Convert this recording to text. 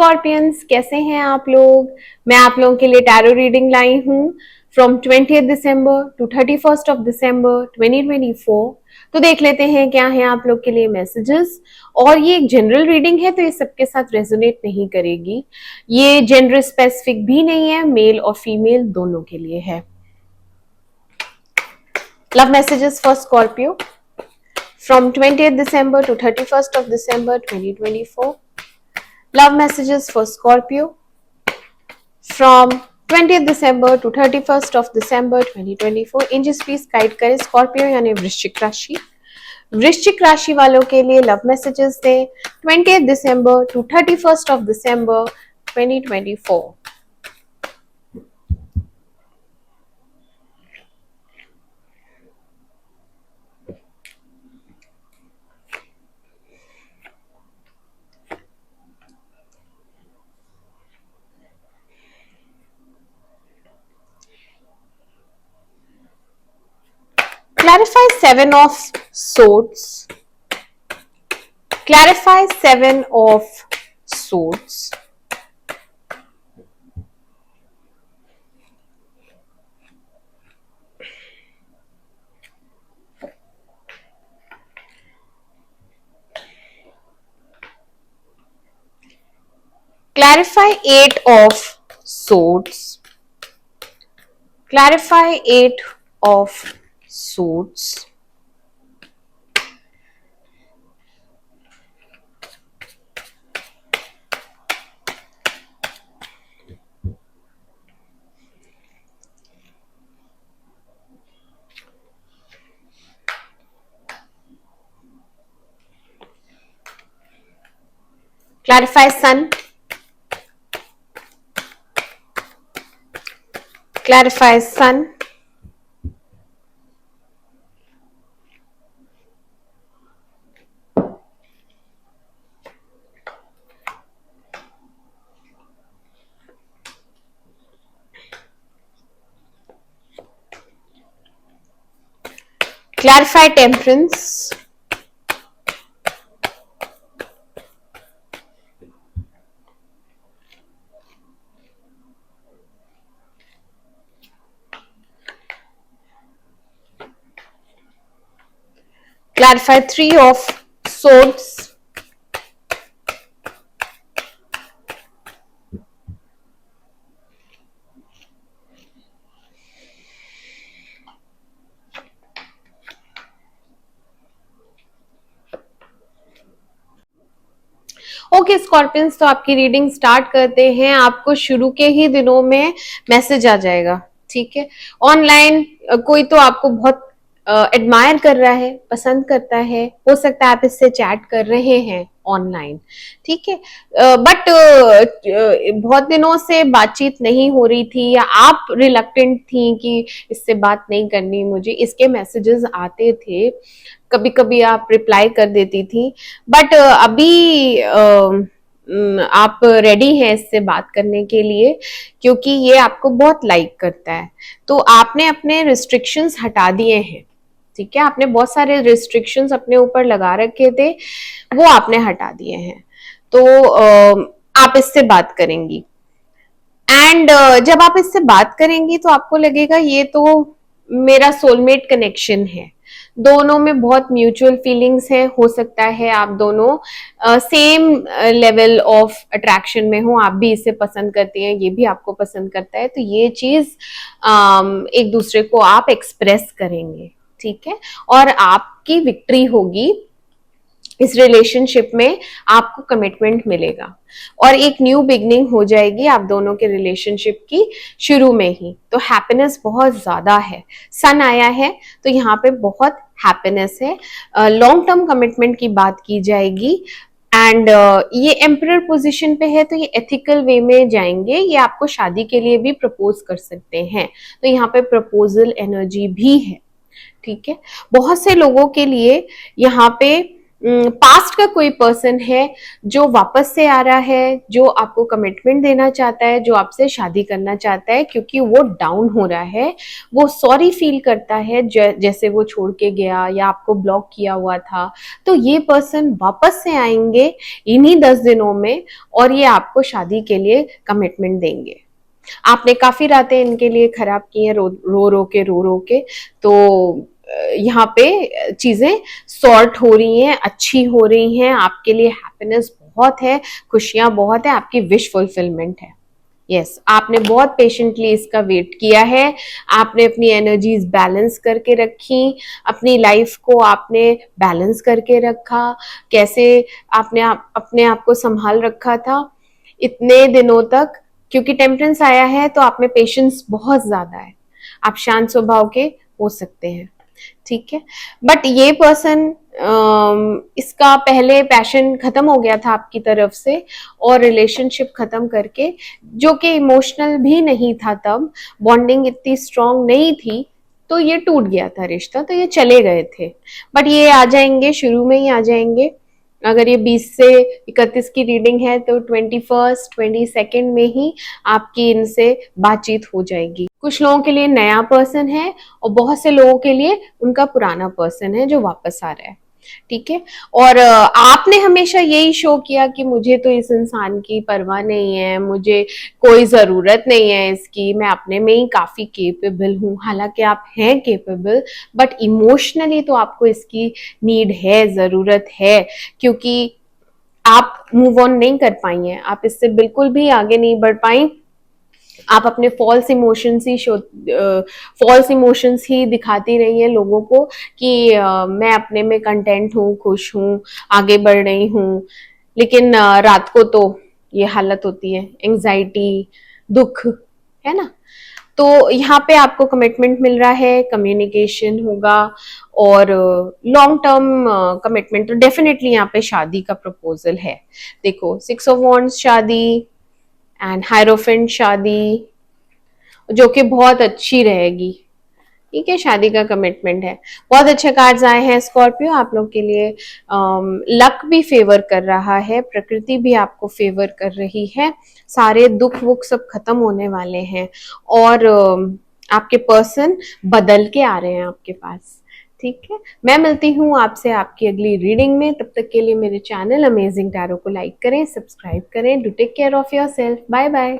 Scorpions, कैसे हैं आप लोग। मैं आप लोगों के लिए टैरो रीडिंग लाई हूँ from 20th December to 31st of December 2024। तो देख लेते हैं क्या है आप लोग के लिए मैसेजेस। और ये एक जनरल रीडिंग है तो ये सबके साथ रेजोनेट नहीं करेगी। ये जेंडर स्पेसिफिक भी नहीं है, मेल और फीमेल दोनों के लिए है। Love messages for Scorpio from 20th December to 31st of December 2024. Love messages for Scorpio from 20th December to 31st of December 2024. Angels please guide करें स्कॉर्पियो यानी वृश्चिक राशि। वृश्चिक राशि वालों के लिए लव मैसेजेस दें 20th December to 31st of December 2024. Clarify Seven of Swords. Clarify Seven of Swords. Clarify Eight of Swords. Clarify Eight of Swords. Clarify Sun. Clarify Sun. Clarify Temperance. Clarify Three of Swords. Okay Scorpions, तो आपकी reading start करते हैं। आपको शुरू के ही दिनों में message आ जाएगा, ठीक है। ऑनलाइन कोई तो आपको बहुत एडमायर कर रहा है, पसंद करता है, हो सकता है आप इससे चैट कर रहे हैं ऑनलाइन, ठीक है। बट बहुत दिनों से बातचीत नहीं हो रही थी या आप रिलक्टेंट थी कि इससे बात नहीं करनी मुझे, इसके मैसेजेस आते थे, कभी कभी आप रिप्लाई कर देती थी। बट अभी आप रेडी हैं इससे बात करने के लिए, क्योंकि ये आपको बहुत लाइक करता है। तो आपने अपने रिस्ट्रिक्शंस हटा दिए हैं, ठीक है। आपने बहुत सारे रिस्ट्रिक्शंस अपने ऊपर लगा रखे थे, वो आपने हटा दिए हैं। तो आप इससे बात करेंगी एंड जब आप इससे बात करेंगी तो आपको लगेगा ये तो मेरा सोलमेट कनेक्शन है। दोनों में बहुत म्यूचुअल फीलिंग्स है, हो सकता है आप दोनों सेम लेवल ऑफ अट्रैक्शन में हो, आप भी इसे पसंद करती हैं, ये भी आपको पसंद करता है। तो ये चीज एक दूसरे को आप एक्सप्रेस करेंगे, ठीक है। और आपकी विक्ट्री होगी इस रिलेशनशिप में, आपको कमिटमेंट मिलेगा और एक न्यू बिगनिंग हो जाएगी आप दोनों के रिलेशनशिप की शुरू में ही। तो हैप्पीनेस बहुत ज्यादा है, सन आया है तो यहाँ पे बहुत हैप्पीनेस है। लॉन्ग टर्म कमिटमेंट की बात की जाएगी एंड ये एम्परर पोजीशन पे है तो ये एथिकल वे में जाएंगे, ये आपको शादी के लिए भी प्रपोज कर सकते हैं। तो यहाँ पे प्रपोजल एनर्जी भी है, ठीक है। बहुत से लोगों के लिए यहाँ पे पास्ट का कोई पर्सन है जो वापस से आ रहा है, जो आपको कमिटमेंट देना चाहता है, जो आपसे शादी करना चाहता है, क्योंकि वो डाउन हो रहा है, वो सॉरी फील करता है जैसे वो छोड़ के गया या आपको ब्लॉक किया हुआ था। तो ये पर्सन वापस से आएंगे इन्हीं 10 दिनों में और ये आपको शादी के लिए कमिटमेंट देंगे। आपने काफी रातें इनके लिए खराब की हैं, रो रो के। तो यहाँ पे चीजें सॉर्ट हो रही हैं, अच्छी हो रही हैं, आपके लिए हैप्पीनेस बहुत है, खुशियां बहुत है, आपकी विश फुलफिलमेंट है। यस, आपने बहुत पेशेंटली इसका वेट किया है, आपने अपनी एनर्जीज बैलेंस करके रखी, अपनी लाइफ को आपने बैलेंस करके रखा, कैसे आपने अपने आप को संभाल रखा था इतने दिनों तक। क्योंकि टेम्परेंस आया है तो आप में पेशेंस बहुत ज्यादा है, आप शांत स्वभाव के हो सकते हैं, ठीक है। बट ये पर्सन इसका पहले पैशन खत्म हो गया था आपकी तरफ से और रिलेशनशिप खत्म करके, जो कि इमोशनल भी नहीं था, तब बॉन्डिंग इतनी स्ट्रांग नहीं थी, तो ये टूट गया था रिश्ता, तो ये चले गए थे। बट ये आ जाएंगे, शुरू में ही आ जाएंगे। अगर ये 20 से 31 की रीडिंग है तो 21st 22nd में ही आपकी इनसे बातचीत हो जाएगी। कुछ लोगों के लिए नया पर्सन है और बहुत से लोगों के लिए उनका पुराना पर्सन है जो वापस आ रहा है, ठीक है। और आपने हमेशा यही शो किया कि मुझे तो इस इंसान की परवाह नहीं है, मुझे कोई जरूरत नहीं है इसकी, मैं अपने में ही काफी केपेबल हूँ। हालांकि आप हैं केपेबल, बट इमोशनली तो आपको इसकी नीड है, जरूरत है, क्योंकि आप मूव ऑन नहीं कर पाई हैं, आप इससे बिल्कुल भी आगे नहीं बढ़ पाई। आप अपने फॉल्स इमोशंस ही दिखाती रही हैं लोगों को कि मैं अपने में कंटेंट हूँ, खुश हूँ, आगे बढ़ रही हूँ, लेकिन रात को तो ये हालत होती है, एंजाइटी, दुख, है ना। तो यहाँ पे आपको कमिटमेंट मिल रहा है, कम्युनिकेशन होगा और लॉन्ग टर्म कमिटमेंट, तो डेफिनेटली यहाँ पे शादी का प्रपोजल है। देखो 6 ऑफ वॉन्ड्स शादी एंड हायरोफेंट शादी, जो कि बहुत अच्छी रहेगी, ठीक है। शादी का कमिटमेंट है, बहुत अच्छे कार्ड्स आए हैं स्कॉर्पियो आप लोग के लिए। लक भी फेवर कर रहा है, प्रकृति भी आपको फेवर कर रही है, सारे दुख वुख सब खत्म होने वाले हैं और आपके पर्सन बदल के आ रहे हैं आपके पास, ठीक है। मैं मिलती हूँ आपसे आपकी अगली रीडिंग में, तब तक के लिए मेरे चैनल अमेजिंग टैरो को लाइक करें, सब्सक्राइब करें। Do take care of yourself, bye bye.